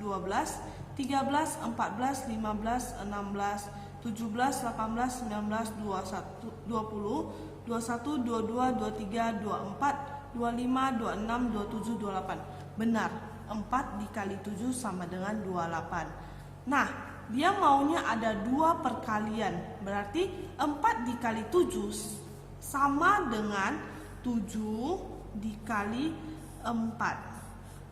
12, 13, 14, 15, 16, 17, 18, 19, 20, 21, 22, 23, 24, 25, 26, 27, 28. Benar, 4 dikali 7 sama dengan 28. Nah, dia maunya ada 2 perkalian. Berarti 4 dikali 7 sama dengan 7 dikali 4.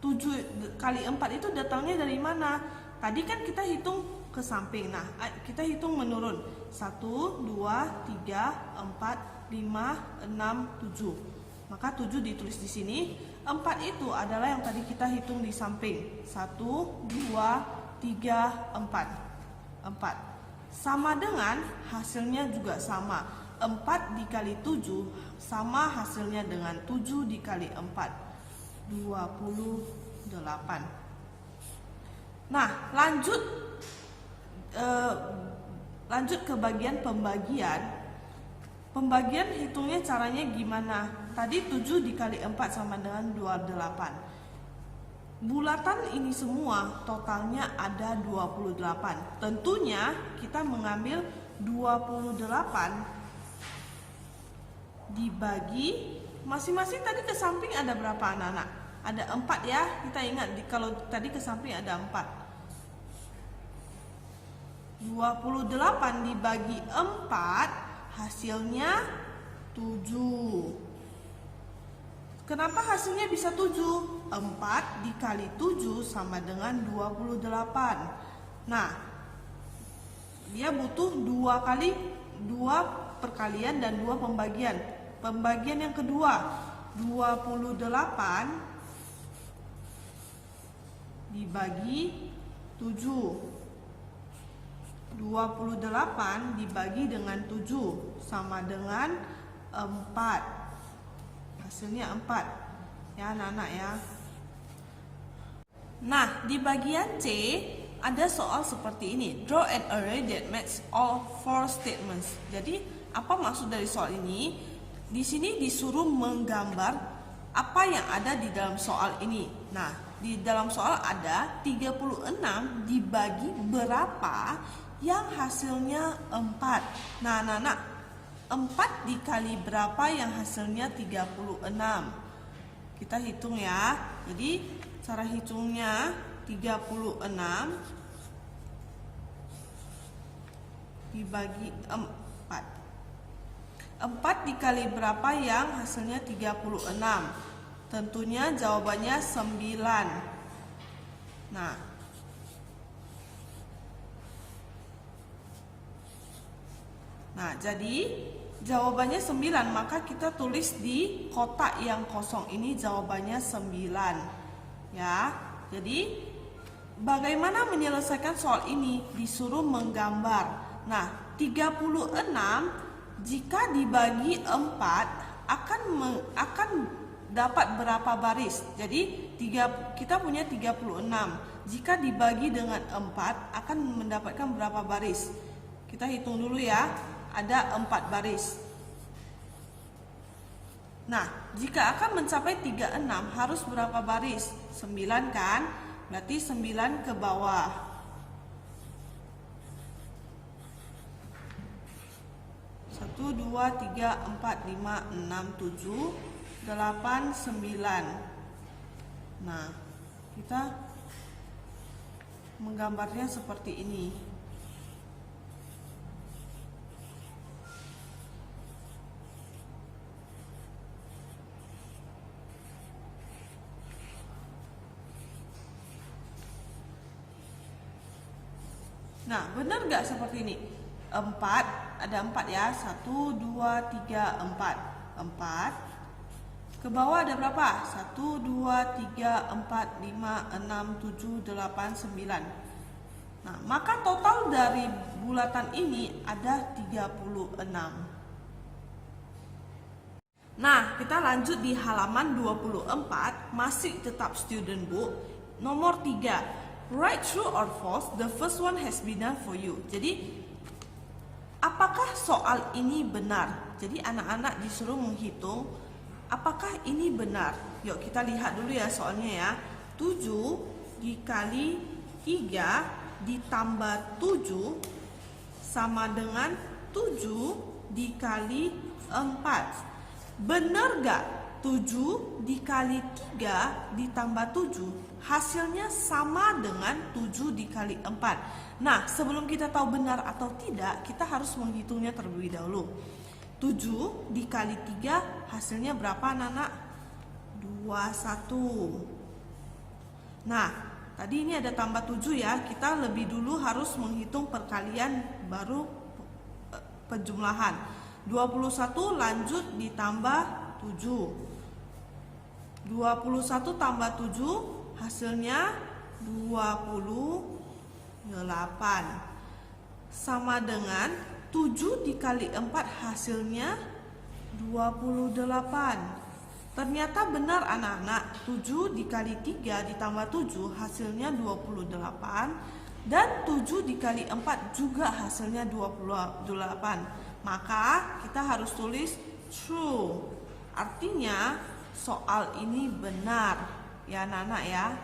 7 kali 4 itu datangnya dari mana? Tadi kan kita hitung ke samping. Nah, kita hitung menurun. 1, 2, 3, 4, 5, 6, 7. Maka 7 ditulis di sini. 4 itu adalah yang tadi kita hitung di samping. 1, 2, 3, 4. 4. Sama dengan hasilnya juga sama. 4 dikali 7 sama hasilnya dengan 7 dikali 4. 28. Nah, lanjut ke bagian pembagian. Pembagian hitungnya caranya gimana? Tadi 7 dikali 4 sama dengan 28. Bulatan ini semua totalnya ada 28. Tentunya kita mengambil 28 dibagi masing-masing. Tadi ke samping ada berapa anak-anak? Ada 4 ya. Kita ingat kalau tadi ke samping ada 4. 28 dibagi 4 hasilnya 7. Kenapa hasilnya bisa 7? 4 dikali 7 sama dengan 28. Nah, dia butuh 2 perkalian dan 2 pembagian. Pembagian yang kedua, 28 dibagi 7. 28 dibagi dengan 7 sama dengan 4. Hasilnya 4. Ya anak-anak ya. Nah, di bagian C ada soal seperti ini. Draw an array that matches all 4 statements. Jadi, apa maksud dari soal ini? Di sini disuruh menggambar apa yang ada di dalam soal ini. Nah, di dalam soal ada 36 dibagi berapa yang hasilnya 4. Nah, anak-anak, 4 dikali berapa yang hasilnya 36? Kita hitung ya. Jadi, cara hitungnya 36 dibagi 4. 4 dikali berapa yang hasilnya 36? Tentunya jawabannya 9. Nah, jadi jawabannya 9, maka kita tulis di kotak yang kosong ini jawabannya 9. Ya. Jadi bagaimana menyelesaikan soal ini? Disuruh menggambar. Nah, 36 jika dibagi 4 akan dapat berapa baris? Jadi kita punya 36. Jika dibagi dengan 4 akan mendapatkan berapa baris? Kita hitung dulu ya. Ada 4 baris. Nah, jika akan mencapai 36 harus berapa baris? 9 kan? Berarti 9 ke bawah. 1, 2, 3, 4, 5, 6, 7, 8, 9. Nah, kita menggambarnya seperti ini. Nah, benar nggak seperti ini? 4, ada 4 ya. 1, 2, 3, 4. 4. Ke bawah ada berapa? 1, 2, 3, 4, 5, 6, 7, 8, 9. Nah, maka total dari bulatan ini ada 36. Nah, kita lanjut di halaman 24, masih tetap student book, nomor 3. Write true or false, the first one has been done for you. Jadi, apakah soal ini benar? Jadi, anak-anak disuruh menghitung apakah ini benar. Yuk kita lihat dulu ya soalnya ya. 7 dikali 3 ditambah 7 sama dengan 7 dikali 4. Benar gak? 7 dikali 3 ditambah 7 hasilnya sama dengan 7 dikali 4. Nah, sebelum kita tahu benar atau tidak, kita harus menghitungnya terlebih dahulu. 7 dikali 3 hasilnya berapa anak-anak? 21. Nah, tadi ini ada tambah 7 ya. Kita lebih dulu harus menghitung perkalian baru penjumlahan. 21 lanjut ditambah 7. 21 tambah 7 hasilnya 28. Sama dengan 7 dikali 4 hasilnya 28. Ternyata benar anak-anak, 7 dikali 3 ditambah 7 hasilnya 28. Dan 7 dikali 4 juga hasilnya 28. Maka kita harus tulis true. Artinya soal ini benar ya anak-anak ya.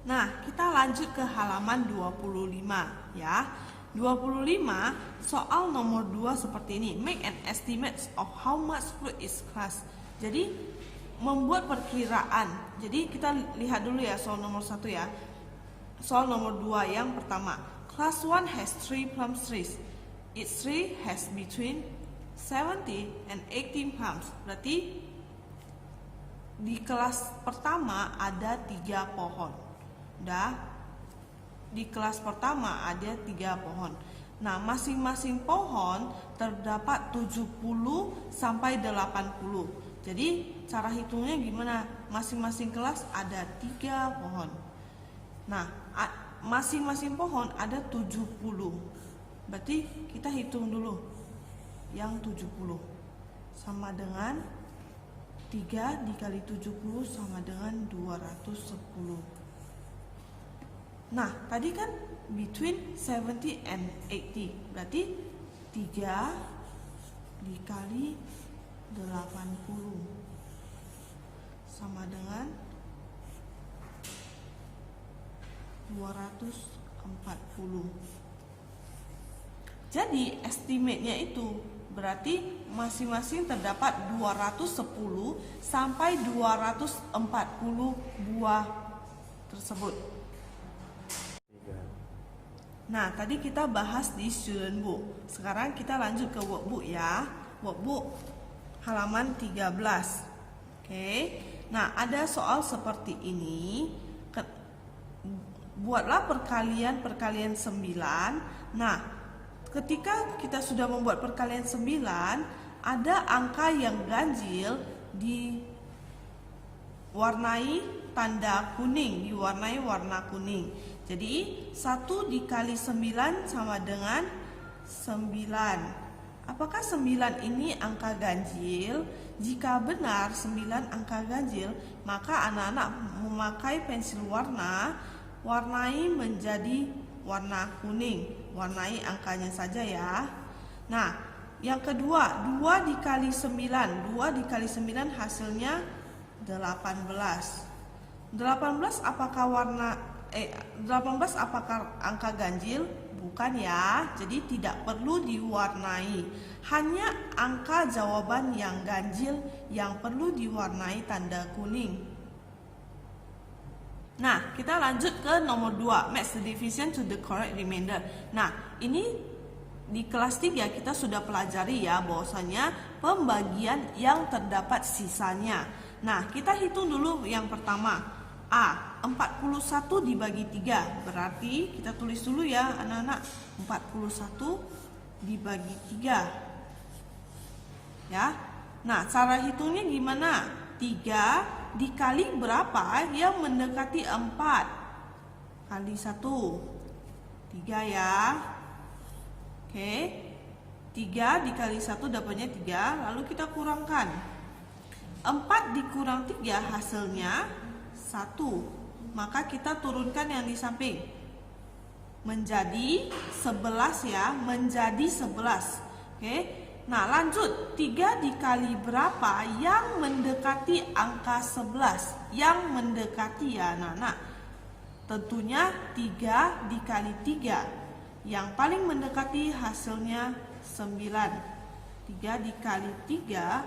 Nah, kita lanjut ke halaman 25 ya. 25 soal nomor 2 seperti ini. Make an estimate of how much fruit is class. Jadi membuat perkiraan. Jadi kita lihat dulu ya soal nomor 1 ya. Soal nomor 2 yang pertama. Class 1 has 3 plum trees. Each tree has between 70 and 18 plums. Berarti di kelas pertama ada 3 pohon. Di kelas pertama ada 3 pohon. Nah, masing-masing pohon terdapat 70 sampai 80. Jadi cara hitungnya gimana? Masing-masing kelas ada 3 pohon. Nah, masing-masing pohon ada 70. Berarti kita hitung dulu yang 70. Sama dengan 3 dikali 70 sama dengan 210. Nah, tadi kan between 70 and 80. Berarti 3 dikali 80 sama dengan 240. Jadi estimate-nya itu berarti masing-masing terdapat 210 sampai 240 buah tersebut. Nah, tadi kita bahas di student book. Sekarang kita lanjut ke workbook ya. Workbook halaman 13. Oke. Nah, ada soal seperti ini. Buatlah perkalian 9. Nah, ketika kita sudah membuat perkalian 9, ada angka yang ganjil diwarnai tanda kuning, diwarnai warna kuning. Jadi 1 dikali 9 sama dengan 9. Apakah 9 ini angka ganjil? Jika benar 9 angka ganjil, maka anak-anak memakai pensil warna, warnai menjadi warna kuning, warnai angkanya saja ya. Nah, yang kedua, 2 dikali 9. 2 dikali 9 hasilnya 18. 18 apakah angka ganjil? Bukan ya. Jadi tidak perlu diwarnai. Hanya angka jawaban yang ganjil yang perlu diwarnai tanda kuning. Nah, kita lanjut ke nomor 2, match the division to the correct remainder. Nah, ini di kelas 3 kita sudah pelajari ya bahwasanya pembagian yang terdapat sisanya. Nah, kita hitung dulu yang pertama. 41 dibagi 3. Berarti kita tulis dulu ya anak-anak. 41 dibagi 3. Ya. Nah, cara hitungnya gimana? 3 dikali berapa yang mendekati 4? Kali 1. 3 ya. Oke. 3 dikali 1 dapatnya 3. Lalu kita kurangkan. 4 dikurang 3 hasilnya 1. Maka kita turunkan yang di samping menjadi 11 ya, menjadi 11. Oke. Nah, lanjut. 3 dikali berapa yang mendekati angka 11? Yang mendekati ya anak-anak. Tentunya 3 dikali 3. Yang paling mendekati hasilnya 9. 3 dikali 3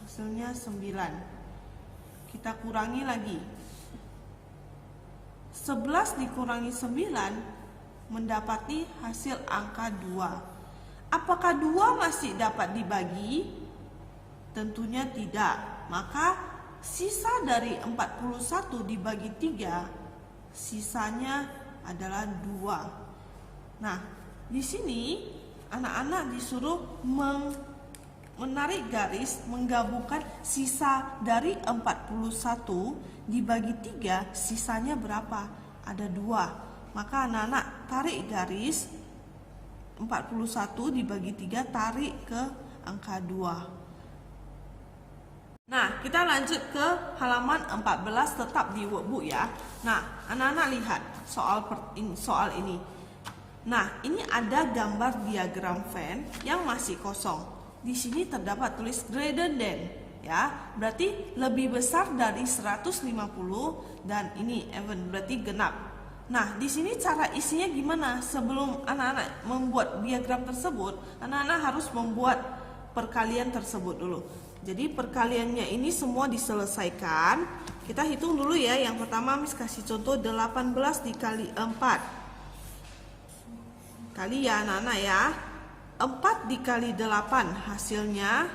hasilnya 9. Kita kurangi lagi. 11 dikurangi 9 mendapati hasil angka 2. Apakah 2 masih dapat dibagi? Tentunya tidak. Maka sisa dari 41 dibagi 3, sisanya adalah 2. Nah, di sini anak-anak disuruh menarik garis menggabungkan sisa dari 41 dibagi 3, sisanya berapa? Ada 2. Maka anak-anak tarik garis 41 dibagi 3, tarik ke angka 2. Nah, kita lanjut ke halaman 14 tetap di workbook ya. Nah, anak-anak lihat soal ini. Nah, ini ada gambar diagram fan yang masih kosong. Di sini terdapat tulis greater than ya. Berarti lebih besar dari 150 dan ini even berarti genap. Nah, di sini cara isinya gimana? Sebelum anak-anak membuat diagram tersebut, anak-anak harus membuat perkalian tersebut dulu. Jadi perkaliannya ini semua diselesaikan. Kita hitung dulu ya. Yang pertama Miss kasih contoh 18 dikali 4. Kali ya anak-anak ya. 4 dikali 8 hasilnya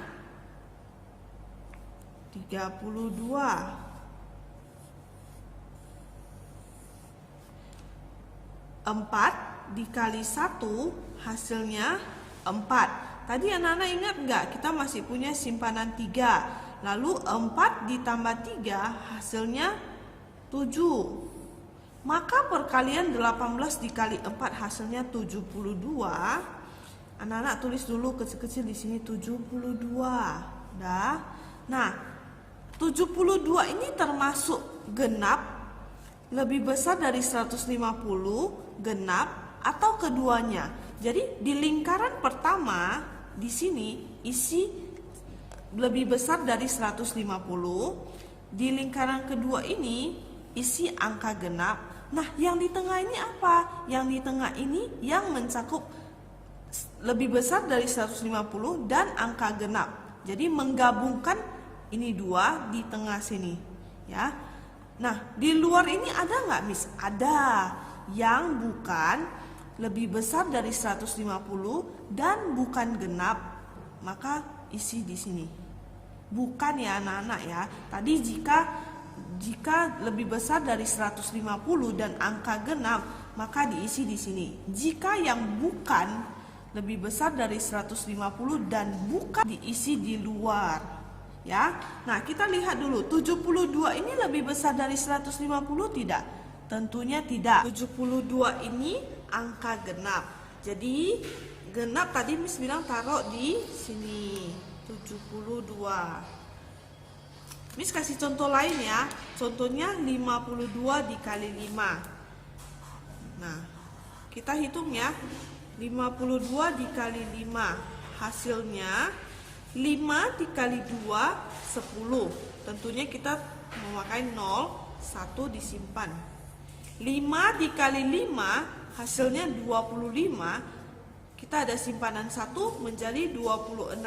32. 4 dikali 1 hasilnya 4. Tadi anak-anak ingat nggak? Kita masih punya simpanan 3. Lalu 4 ditambah 3 hasilnya 7. Maka perkalian 18 dikali 4 hasilnya 72. Anak-anak tulis dulu kecil-kecil di sini 72. Dah. Nah, 72 ini termasuk genap, lebih besar dari 150, genap, atau keduanya. Jadi di lingkaran pertama di sini isi lebih besar dari 150. Di lingkaran kedua ini isi angka genap. Nah, yang di tengah ini apa? Yang di tengah ini yang mencakup lebih besar dari 150 dan angka genap. Jadi menggabungkan ini dua di tengah sini, ya. Nah, di luar ini ada nggak, Miss? Ada yang bukan lebih besar dari 150 dan bukan genap, maka isi di sini. Bukan ya anak-anak ya. Tadi jika lebih besar dari 150 dan angka genap, maka diisi di sini. Jika yang bukan lebih besar dari 150 dan bukan diisi di luar. Ya. Nah, kita lihat dulu 72 ini lebih besar dari 150 tidak? Tentunya tidak. 72 ini angka genap. Jadi genap tadi Miss bilang taruh di sini 72. Miss kasih contoh lain ya. Contohnya 52 dikali 5. Nah, kita hitung ya. 52 dikali 5 hasilnya 5 dikali 2 10. Tentunya kita memakai 0, 1 disimpan. 5 dikali 5 hasilnya 25. Kita ada simpanan 1 menjadi 26.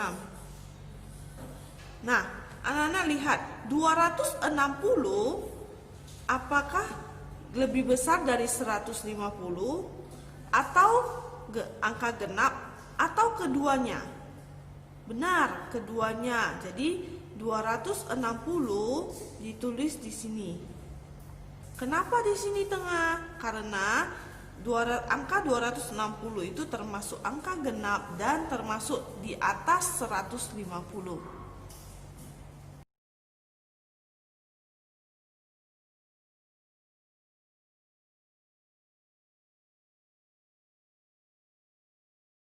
Nah, anak-anak lihat 260 apakah lebih besar dari 150 atau angka genap atau keduanya? Benar, keduanya. Jadi 260 ditulis di sini. Kenapa di sini tengah? Karena angka 260 itu termasuk angka genap dan termasuk di atas 150.